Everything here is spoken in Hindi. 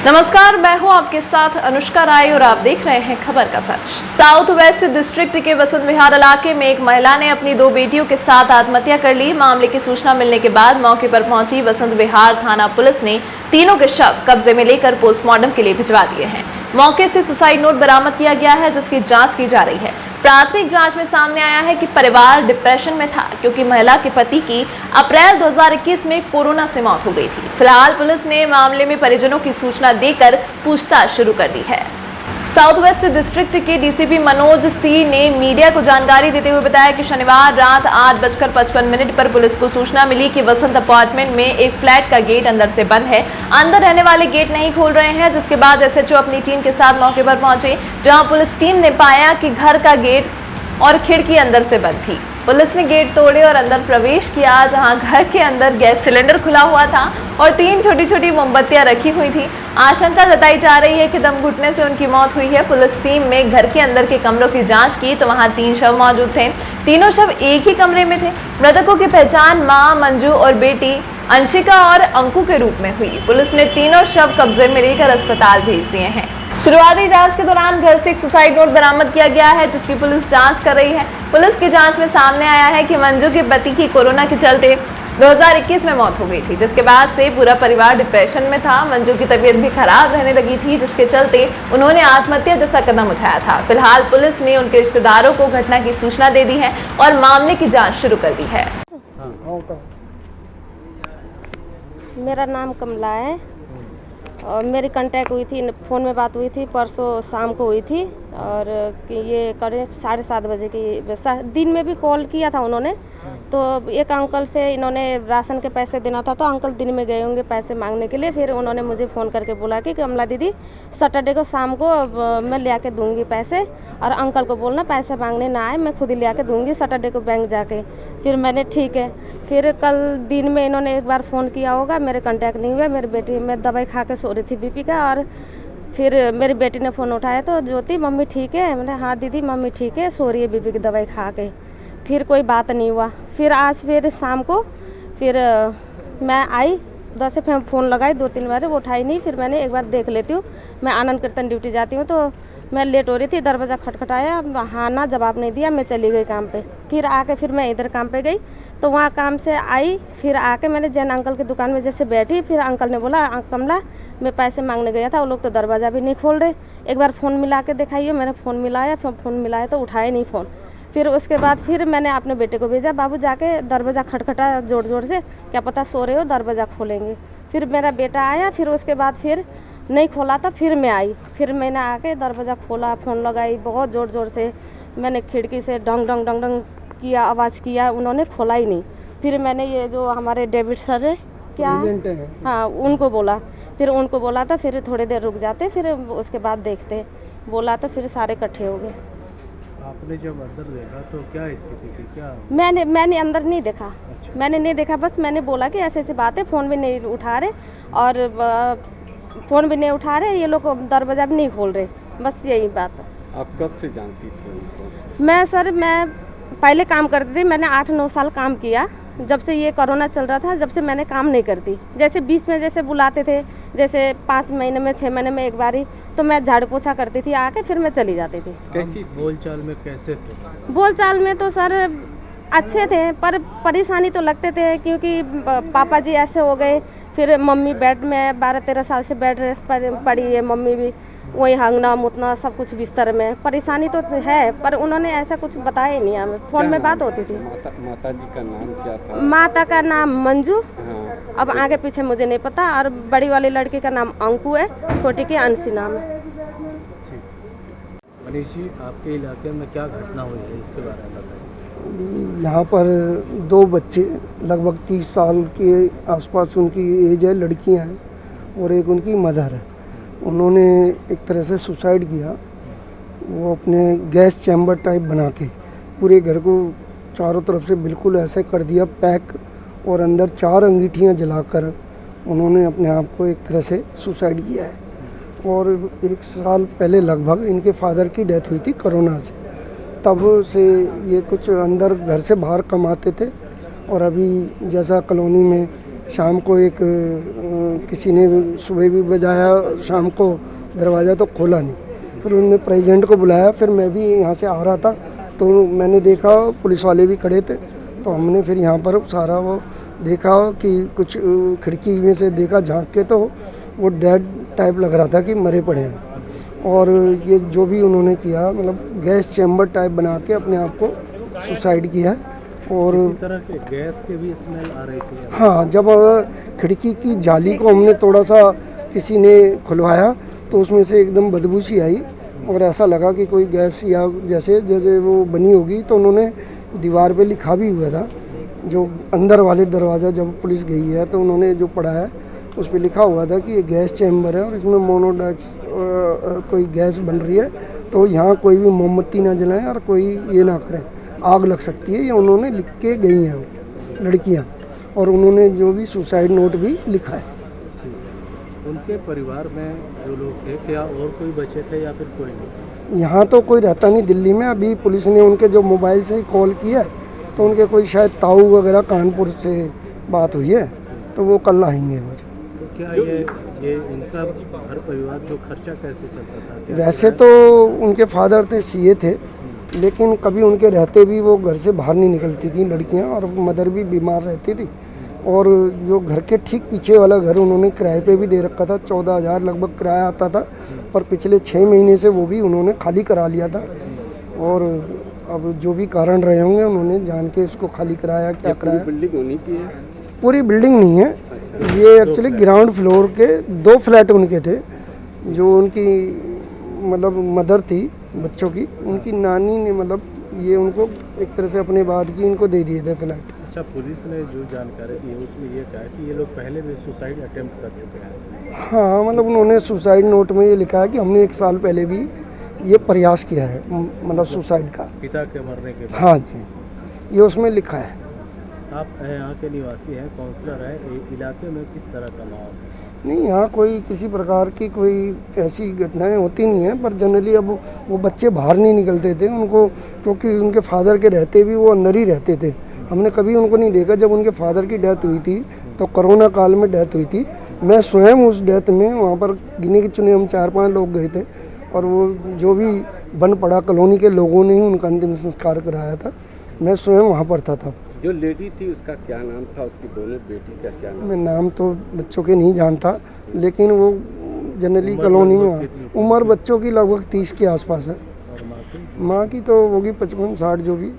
नमस्कार, मैं हूं आपके साथ अनुष्का राय और आप देख रहे हैं खबर का सच। साउथ वेस्ट डिस्ट्रिक्ट के वसंत विहार इलाके में एक महिला ने अपनी 2 बेटियों के साथ आत्महत्या कर ली। मामले की सूचना मिलने के बाद मौके पर पहुंची वसंत विहार थाना पुलिस ने तीनों के शव कब्जे में लेकर पोस्टमार्टम के लिए भिजवा दिए हैं। मौके से सुसाइड नोट बरामद किया गया है, जिसकी जाँच की जा रही है। प्राथमिक जांच में सामने आया है कि परिवार डिप्रेशन में था, क्योंकि महिला के पति की अप्रैल 2021 में कोरोना से मौत हो गई थी। फिलहाल पुलिस ने मामले में परिजनों की सूचना देकर पूछताछ शुरू कर दी है। साउथ वेस्ट डिस्ट्रिक्ट के डीसीपी मनोज सी ने मीडिया को जानकारी देते हुए बताया कि शनिवार रात 8:55 पर पुलिस को सूचना मिली कि वसंत अपार्टमेंट में एक फ्लैट का गेट अंदर से बंद है। अंदर रहने वाले गेट नहीं खोल रहे हैं, जिसके बाद एसएचओ अपनी टीम के साथ मौके पर पहुंचे, जहां पुलिस टीम ने पाया कि घर का गेट और खिड़की अंदर से बंद थी। पुलिस ने गेट तोड़े और अंदर प्रवेश किया, जहां घर के अंदर गैस सिलेंडर खुला हुआ था और 3 छोटी-छोटी मोमबत्तियां रखी हुई थी। आशंका जताई जा रही है कि दम घुटने से उनकी मौत हुई है। पुलिस टीम ने घर के अंदर के कमरों की जांच की तो वहां 3 शव मौजूद थे। तीनों शव एक ही कमरे में थे। मृतकों की पहचान मां मंजू और बेटी अंशिका और अंकु के रूप में हुई। पुलिस ने तीनों शव कब्जे में लेकर अस्पताल भेज दिए हैं। शुरुआती जांच के दौरान घर से एक सुसाइड नोट बरामद किया गया है, जिसकी पुलिस जांच कर रही है। पुलिस की जांच में सामने आया है कि मंजू के पति की कोरोना के चलते 2021 में मौत हो गई थी, जिसके बाद से पूरा परिवार डिप्रेशन में था। मंजू की तबीयत भी खराब रहने लगी थी, जिसके चलते उन्होंने आत्महत्या जैसा कदम उठाया था। फिलहाल पुलिस ने उनके रिश्तेदारों को घटना की सूचना दे दी है और मामले की जाँच शुरू कर दी है। मेरा नाम कमला है और मेरी कांटेक्ट हुई थी, फ़ोन में बात हुई थी, परसों शाम को हुई थी और ये करीब 7:30 बजे की। दिन में भी कॉल किया था उन्होंने, तो एक अंकल से इन्होंने राशन के पैसे देना था, तो अंकल दिन में गए होंगे पैसे मांगने के लिए। फिर उन्होंने मुझे फ़ोन करके बोला कि कमला दीदी सैटरडे को शाम को मैं ले आके दूँगी पैसे, और अंकल को बोलना पैसे मांगने ना आए, मैं खुद ही ले आके दूँगी सैटरडे को बैंक जाके। फिर मैंने ठीक है। फिर कल दिन में इन्होंने एक बार फ़ोन किया होगा, मेरे कांटेक्ट नहीं हुआ। मेरी बेटी, मैं दवाई खा के सो रही थी बीपी का, और फिर मेरी बेटी ने फ़ोन उठाया तो ज्योति मम्मी ठीक है? मैंने हाँ दीदी मम्मी ठीक है, सो रही है बीपी की दवाई खा के। फिर कोई बात नहीं हुआ। फिर आज फिर शाम को फिर मैं आई, 10 से फ़ोन लगाई 2-3 बार, वो उठाई नहीं। फिर मैंने एक बार देख लेती हूँ, मैं आनंद कीर्तन ड्यूटी जाती हूँ, तो मैं लेट हो रही थी, दरवाज़ा खटखटाया, हाँ ना जवाब नहीं दिया, मैं चली गई काम पे। फिर आके फिर मैं इधर काम पे गई, तो वहाँ काम से आई, फिर आके मैंने जैन अंकल की दुकान में जैसे बैठी, फिर अंकल ने बोला कमला मैं पैसे मांगने गया था, वो लोग तो दरवाज़ा भी नहीं खोल रहे, एक बार फ़ोन मिला के दिखाइए। मैंने फ़ोन मिलाया, फिर फ़ोन मिलाया तो उठाए नहीं फ़ोन। फिर उसके बाद फिर मैंने अपने बेटे को भेजा, बाबू जाके दरवाज़ा खटखटा ज़ोर ज़ोर से, क्या पता सो रहे हो, दरवाज़ा खोलेंगे। फिर मेरा बेटा आया, फिर उसके बाद फिर नहीं खोला था। फिर मैं आई, फिर मैंने आके दरवाज़ा खोला, फ़ोन लगाई, बहुत ज़ोर ज़ोर से मैंने खिड़की से डंग डंग डंग डंग किया, आवाज़ किया, उन्होंने खोला ही नहीं। फिर मैंने ये जो हमारे डेविड सर है क्या है, हाँ उनको बोला, फिर उनको बोला तो फिर थोड़ी देर रुक जाते, फिर उसके बाद देखते, बोला तो फिर सारे इकट्ठे हो गए। आपने जब अंदर देखा तो क्या स्थिति थी? क्या मैंने अंदर नहीं देखा। अच्छा। मैंने नहीं देखा, बस मैंने बोला कि ऐसे ऐसी बात है, फ़ोन भी नहीं उठा रहे और फ़ोन भी नहीं उठा रहे, ये लोग दरवाज़ा भी नहीं खोल रहे, बस यही बात है। आप कब से जानती थी उनको? मैं पहले काम करती थी, मैंने 8-9 साल काम किया। जब से ये कोरोना चल रहा था, जब से मैंने काम नहीं करती। जैसे बीच में जैसे बुलाते थे, जैसे 5 महीने में 6 महीने में एक बारी, तो मैं झाड़ू पोछा करती थी आके, फिर मैं चली जाती थी। कैसी बोलचाल में कैसे थे? बोलचाल में तो सर अच्छे थे, पर परेशानी तो लगते थे, क्योंकि पापा जी ऐसे हो गए, फिर मम्मी बेड में 12-13 साल से बेड रेस्ट पड़ी है, मम्मी भी वही हंगना मुतना सब कुछ बिस्तर में। परेशानी तो है, पर उन्होंने ऐसा कुछ बताया ही नहीं हमें। फ़ोन में बात होती थी। माता जी का नाम क्या था? माता का नाम मंजू, हाँ। अब आगे पीछे मुझे नहीं पता, और बड़ी वाली लड़की का नाम अंकु है, छोटी की अंशी नाम है। मनीष जी, आपके इलाके में क्या घटना हुई है, इसके बारे में बताइए। यहाँ पर 2 बच्चे लगभग 30 साल के आसपास उनकी एज है, लड़कियाँ हैं, और एक उनकी मदर है। उन्होंने एक तरह से सुसाइड किया। वो अपने गैस चैम्बर टाइप बना के पूरे घर को चारों तरफ से बिल्कुल ऐसे कर दिया पैक, और अंदर 4 अंगीठियाँ जलाकर उन्होंने अपने आप को एक तरह से सुसाइड किया है। और 1 साल पहले लगभग इनके फादर की डेथ हुई थी कोरोना से। तब से ये कुछ अंदर घर से बाहर कमाते थे, और अभी जैसा कॉलोनी में शाम को एक किसी ने सुबह भी बजाया, शाम को दरवाज़ा तो खोला नहीं। फिर उन्होंने प्रेसिडेंट को बुलाया। फिर मैं भी यहाँ से आ रहा था तो मैंने देखा पुलिस वाले भी खड़े थे, तो हमने फिर यहाँ पर सारा वो देखा कि कुछ खिड़की में से देखा झांक के, तो वो डेड टाइप लग रहा था कि मरे पड़े हैं। और ये जो भी उन्होंने किया, मतलब गैस चैम्बर टाइप बना के अपने आप को सुसाइड किया। और इसी तरह के गैस के भी स्मेल आ रही थी। हाँ, जब खिड़की की जाली को हमने थोड़ा सा किसी ने खुलवाया तो उसमें से एकदम बदबू सी आई और ऐसा लगा कि कोई गैस या जैसे जैसे वो बनी होगी। तो उन्होंने दीवार पे लिखा भी हुआ था, जो अंदर वाले दरवाज़ा जब पुलिस गई है तो उन्होंने जो पढ़ा है उस पर लिखा हुआ था कि ये गैस चैम्बर है और इसमें मोनोडॉक्स कोई गैस बन रही है, तो यहाँ कोई भी मोमबत्ती ना जलाएं और कोई ये ना करें, आग लग सकती है। ये उन्होंने लिख के गई हैं लड़कियाँ, और उन्होंने जो भी सुसाइड नोट भी लिखा है। उनके परिवार में जो लोग थे, क्या और कोई बचे थे या फिर कोई नहीं? यहाँ तो कोई रहता नहीं दिल्ली में। अभी पुलिस ने उनके जो मोबाइल से ही कॉल किया तो उनके कोई शायद ताऊ वगैरह कानपुर से बात हुई है, तो वो कल आएंगे मुझे। तो क्या ये इनका हर परिवार जो खर्चा कैसे चलता था? क्या वैसे तो उनके फादर थे सीए थे, लेकिन कभी उनके रहते भी वो घर से बाहर नहीं निकलती थी लड़कियां, और मदर भी बीमार रहती थी। और जो घर के ठीक पीछे वाला घर उन्होंने किराए पे भी दे रखा था, 14,000 लगभग किराया आता था, पर पिछले 6 महीने से वो भी उन्होंने खाली करा लिया था। और अब जो भी कारण रहे होंगे उन्होंने जान के इसको खाली कराया। क्या कराया? बिल्डिंग होनी चाहिए। पूरी बिल्डिंग नहीं है, ये एक्चुअली ग्राउंड फ्लोर के 2 फ्लैट उनके थे। जो उनकी मतलब मदर थी बच्चों की, उनकी नानी ने मतलब ये उनको एक तरह से अपने बाद की इनको दे दिए थे फ्लैट। अच्छा, पुलिस ने जो जानकारी दी है उसमें ये कहा कि ये लोग पहले भी सुसाइड अटेम्प्ट कर चुके हैं। हाँ, मतलब उन्होंने सुसाइड नोट में ये लिखा है कि हमने 1 साल पहले भी ये प्रयास किया है, मतलब सुसाइड का। पिता के मरने के बाद? हाँ जी, ये उसमें लिखा है। आप यहाँ के निवासी हैं, काउंसलर हैं, इलाके में किस तरह का माहौल है? नहीं, यहाँ कोई किसी प्रकार की कोई ऐसी घटनाएं होती नहीं है, पर जनरली अब वो बच्चे बाहर नहीं निकलते थे उनको, क्योंकि उनके फादर के रहते भी वो अंदर ही रहते थे। हमने कभी उनको नहीं देखा। जब उनके फादर की डेथ हुई थी तो कोरोना काल में डेथ हुई थी। मैं स्वयं उस डेथ में वहाँ पर गिने के चुने हम 4-5 लोग गए थे, और वो जो भी बन पड़ा कॉलोनी के लोगों ने ही उनका अंतिम संस्कार कराया था। मैं स्वयं वहाँ पर था। जो लेडी थी उसका क्या नाम था? उसकी दोनों बेटी का क्या नाम? मैं नाम तो बच्चों के नहीं जानता, लेकिन वो जनरली कॉलोनी में उम्र बच्चों की लगभग 30 के आसपास है। और माँ की? माँ की तो होगी 55-60 जो भी।